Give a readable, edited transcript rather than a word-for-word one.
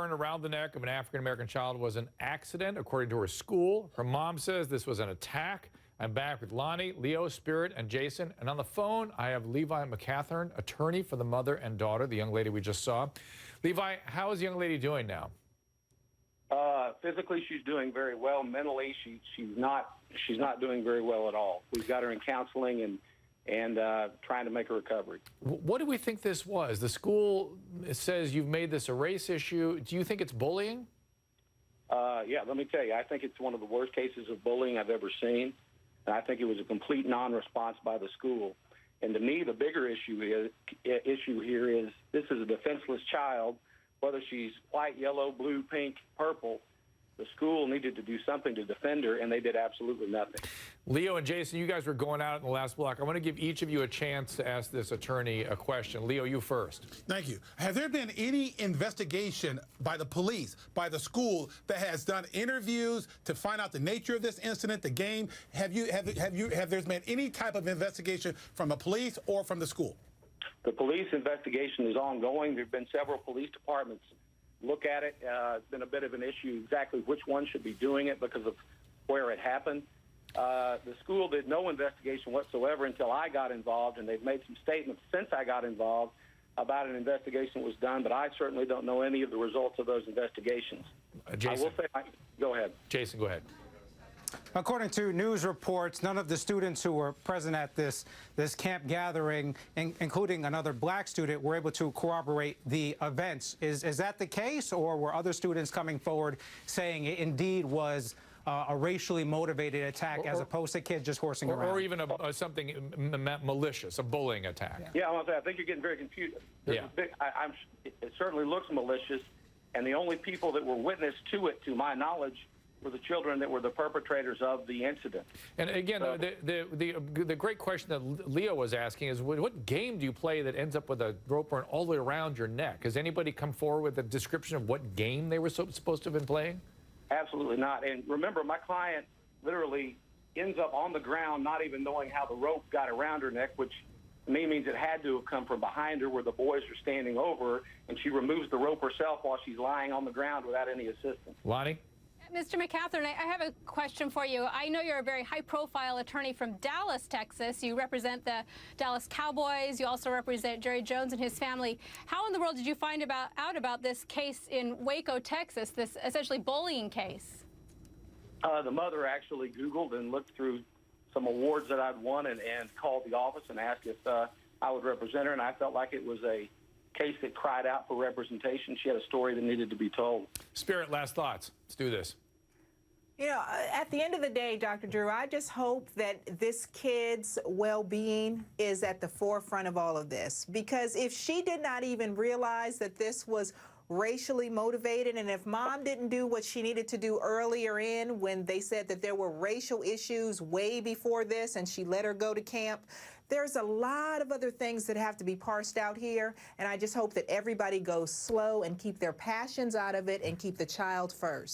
burn around the neck of an African-American child was an accident, according to her school. Her mom says this was an attack. I'm back with Lonnie, Leo, Spirit, and Jason. And on the phone, I have Levi McCathern, attorney for the mother and daughter, the young lady we just saw. Levi, how is the young lady doing now? Physically, she's doing very well. Mentally, she's not doing very well at all. We've got her in counseling and trying to make a recovery. What do we think this was? The school says you've made this a race issue. Do you think it's bullying? Yeah, let me tell you, I think it's one of the worst cases of bullying I've ever seen. And I think it was a complete non-response by the school. And to me, the bigger issue here is this is a defenseless child, whether she's white, yellow, blue, pink, purple. The school needed to do something to defend her, and they did absolutely nothing. Leo and Jason, you guys were going out in the last block. I want to give each of you a chance to ask this attorney a question. Leo, you first. Thank you. Has there been any investigation by the police, by the school, that has done interviews to find out the nature of this incident, the game? Have there been any type of investigation from the police or from the school? The police investigation is ongoing. There have been several police departments look at it. It's been a bit of an issue exactly which one should be doing it because of where it happened. The school did no investigation whatsoever until I got involved, and they've made some statements since I got involved about an investigation was done, but I certainly don't know any of the results of those investigations. Jason. I will say, go ahead. Jason, go ahead. According to news reports, none of the students who were present at this camp gathering, including another black student, were able to corroborate the events. Is that the case, or were other students coming forward saying it indeed was a racially motivated attack as opposed to kids just horsing around? Or even something malicious, a bullying attack? Yeah, I think you're getting very confused. Yeah. It certainly looks malicious, and the only people that were witness to it, to my knowledge, were the children that were the perpetrators of the incident. And again, so, the great question that Leo was asking is, what game do you play that ends up with a rope burn all the way around your neck? Has anybody come forward with a description of what game they were supposed to have been playing? Absolutely not. And remember, my client literally ends up on the ground not even knowing how the rope got around her neck, which to me means it had to have come from behind her where the boys are standing over her, and she removes the rope herself while she's lying on the ground without any assistance. Lonnie? Mr. McCathern, I have a question for you. I know you're a very high-profile attorney from Dallas, Texas. You represent the Dallas Cowboys. You also represent Jerry Jones and his family. How in the world did you find out about this case in Waco, Texas, this essentially bullying case? The mother actually Googled and looked through some awards that I'd won and called the office and asked if I would represent her, and I felt like it was a case that cried out for representation. She had a story that needed to be told. Spirit, last thoughts. Let's do this. You know, at the end of the day, Dr. Drew, I just hope that this kid's well-being is at the forefront of all of this. Because if she did not even realize that this was racially motivated, and if mom didn't do what she needed to do earlier in when they said that there were racial issues way before this and she let her go to camp, there's a lot of other things that have to be parsed out here, and I just hope that everybody goes slow and keep their passions out of it and keep the child first.